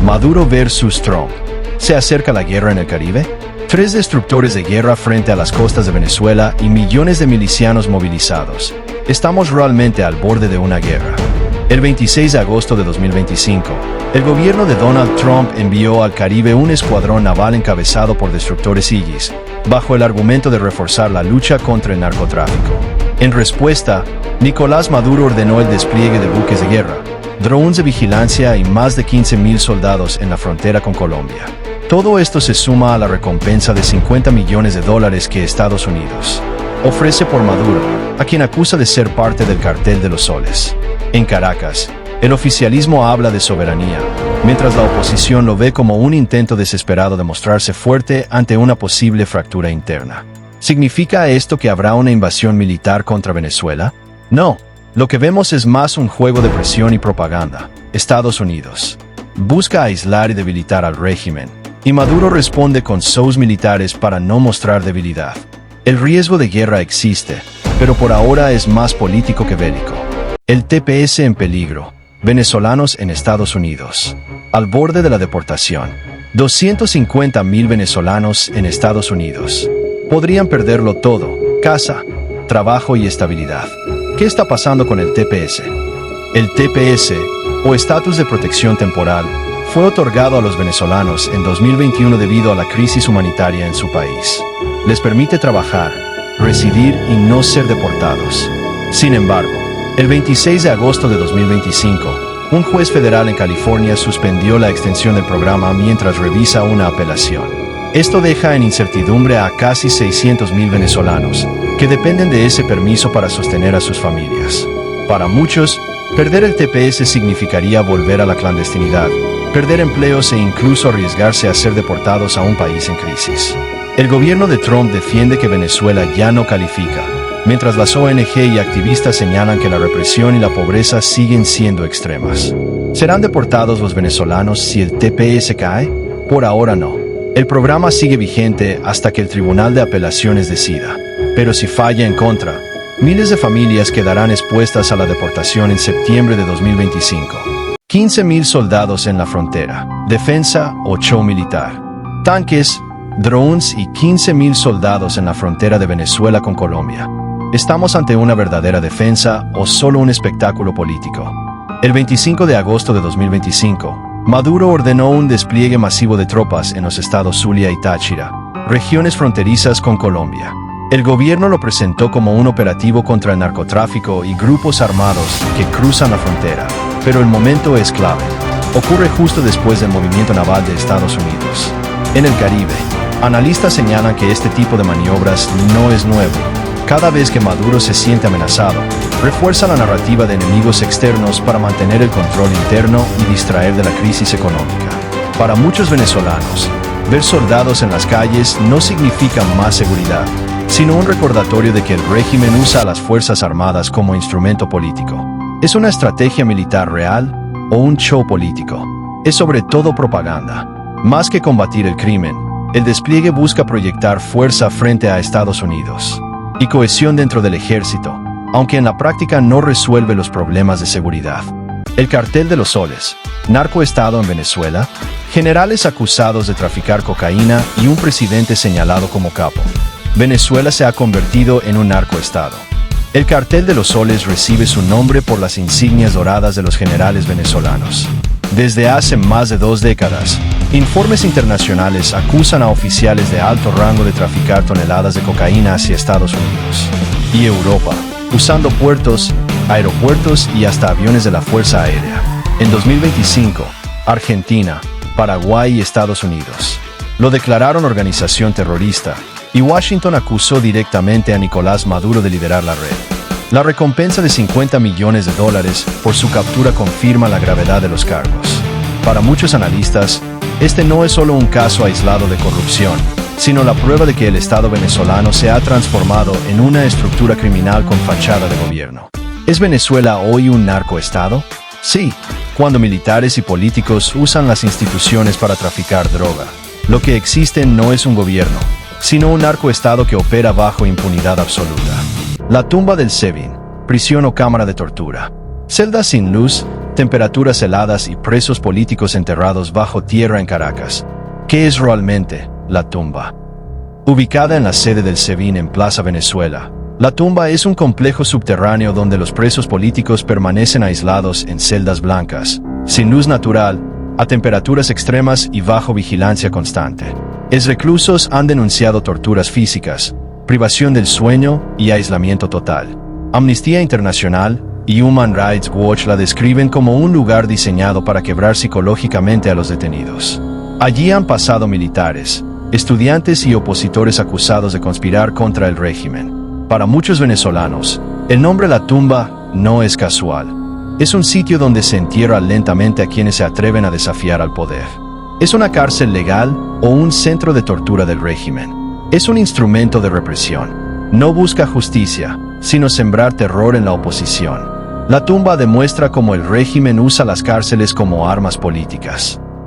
Maduro versus Trump. ¿Se acerca la guerra en el Caribe? 3 destructores de guerra frente a las costas de Venezuela y millones de milicianos movilizados. Estamos realmente al borde de una guerra. El 26 de agosto de 2025, el gobierno de Donald Trump envió al Caribe un escuadrón naval encabezado por destructores Aegis, bajo el argumento de reforzar la lucha contra el narcotráfico. En respuesta, Nicolás Maduro ordenó el despliegue de buques de guerra, drones de vigilancia y más de 15.000 soldados en la frontera con Colombia. Todo esto se suma a la recompensa de $50 millones que Estados Unidos ofrece por Maduro, a quien acusa de ser parte del cartel de los soles. En Caracas, el oficialismo habla de soberanía, mientras la oposición lo ve como un intento desesperado de mostrarse fuerte ante una posible fractura interna. ¿Significa esto que habrá una invasión militar contra Venezuela? No, lo que vemos es más un juego de presión y propaganda. Estados Unidos busca aislar y debilitar al régimen, y Maduro responde con shows militares para no mostrar debilidad. El riesgo de guerra existe, pero por ahora es más político que bélico. El TPS en peligro. Venezolanos en Estados Unidos. Al borde de la deportación. 250.000 venezolanos en Estados Unidos. Podrían perderlo todo: casa, trabajo y estabilidad. ¿Qué está pasando con el TPS? El TPS, o Estatus de Protección Temporal, fue otorgado a los venezolanos en 2021 debido a la crisis humanitaria en su país. Les permite trabajar, residir y no ser deportados. Sin embargo, el 26 de agosto de 2025, un juez federal en California suspendió la extensión del programa mientras revisa una apelación. Esto deja en incertidumbre a casi 600.000 venezolanos, que dependen de ese permiso para sostener a sus familias. Para muchos, perder el TPS significaría volver a la clandestinidad, perder empleos e incluso arriesgarse a ser deportados a un país en crisis. El gobierno de Trump defiende que Venezuela ya no califica, mientras las ONG y activistas señalan que la represión y la pobreza siguen siendo extremas. ¿Serán deportados los venezolanos si el TPS cae? Por ahora no. El programa sigue vigente hasta que el Tribunal de Apelaciones decida. Pero si falla en contra, miles de familias quedarán expuestas a la deportación en septiembre de 2025. 15.000 soldados en la frontera. Defensa o show militar. Tanques, drones y 15.000 soldados en la frontera de Venezuela con Colombia. ¿Estamos ante una verdadera defensa o solo un espectáculo político? El 25 de agosto de 2025, Maduro ordenó un despliegue masivo de tropas en los estados Zulia y Táchira, regiones fronterizas con Colombia. El gobierno lo presentó como un operativo contra el narcotráfico y grupos armados que cruzan la frontera, pero el momento es clave. Ocurre justo después del movimiento naval de Estados Unidos. En el Caribe, analistas señalan que este tipo de maniobras no es nuevo. Cada vez que Maduro se siente amenazado, refuerza la narrativa de enemigos externos para mantener el control interno y distraer de la crisis económica. Para muchos venezolanos, ver soldados en las calles no significa más seguridad, sino un recordatorio de que el régimen usa a las Fuerzas Armadas como instrumento político. ¿Es una estrategia militar real o un show político? Es sobre todo propaganda. Más que combatir el crimen, el despliegue busca proyectar fuerza frente a Estados Unidos y cohesión dentro del ejército, aunque en la práctica no resuelve los problemas de seguridad. El cartel de los soles, narcoestado en Venezuela, generales acusados de traficar cocaína y un presidente señalado como capo. Venezuela se ha convertido en un narcoestado. El cartel de los soles recibe su nombre por las insignias doradas de los generales venezolanos. Desde hace más de 2 décadas, informes internacionales acusan a oficiales de alto rango de traficar toneladas de cocaína hacia Estados Unidos y Europa, usando puertos, aeropuertos y hasta aviones de la Fuerza Aérea. En 2025, Argentina, Paraguay y Estados Unidos lo declararon organización terrorista, y Washington acusó directamente a Nicolás Maduro de liderar la red. La recompensa de $50 millones por su captura confirma la gravedad de los cargos. Para muchos analistas, este no es solo un caso aislado de corrupción, sino la prueba de que el Estado venezolano se ha transformado en una estructura criminal con fachada de gobierno. ¿Es Venezuela hoy un narcoestado? Sí, cuando militares y políticos usan las instituciones para traficar droga. Lo que existe no es un gobierno, sino un narcoestado que opera bajo impunidad absoluta. La tumba del SEBIN, prisión o cámara de tortura. Celdas sin luz, temperaturas heladas y presos políticos enterrados bajo tierra en Caracas. ¿Qué es realmente la tumba? Ubicada en la sede del SEBIN en Plaza Venezuela, la tumba es un complejo subterráneo donde los presos políticos permanecen aislados en celdas blancas, sin luz natural, a temperaturas extremas y bajo vigilancia constante. Los reclusos han denunciado torturas físicas, privación del sueño y aislamiento total. Amnistía Internacional y Human Rights Watch la describen como un lugar diseñado para quebrar psicológicamente a los detenidos. Allí han pasado militares, estudiantes y opositores acusados de conspirar contra el régimen. Para muchos venezolanos, el nombre La Tumba no es casual. Es un sitio donde se entierra lentamente a quienes se atreven a desafiar al poder. ¿Es una cárcel legal o un centro de tortura del régimen? Es un instrumento de represión. No busca justicia, sino sembrar terror en la oposición. La Tumba demuestra cómo el régimen usa las cárceles como armas políticas.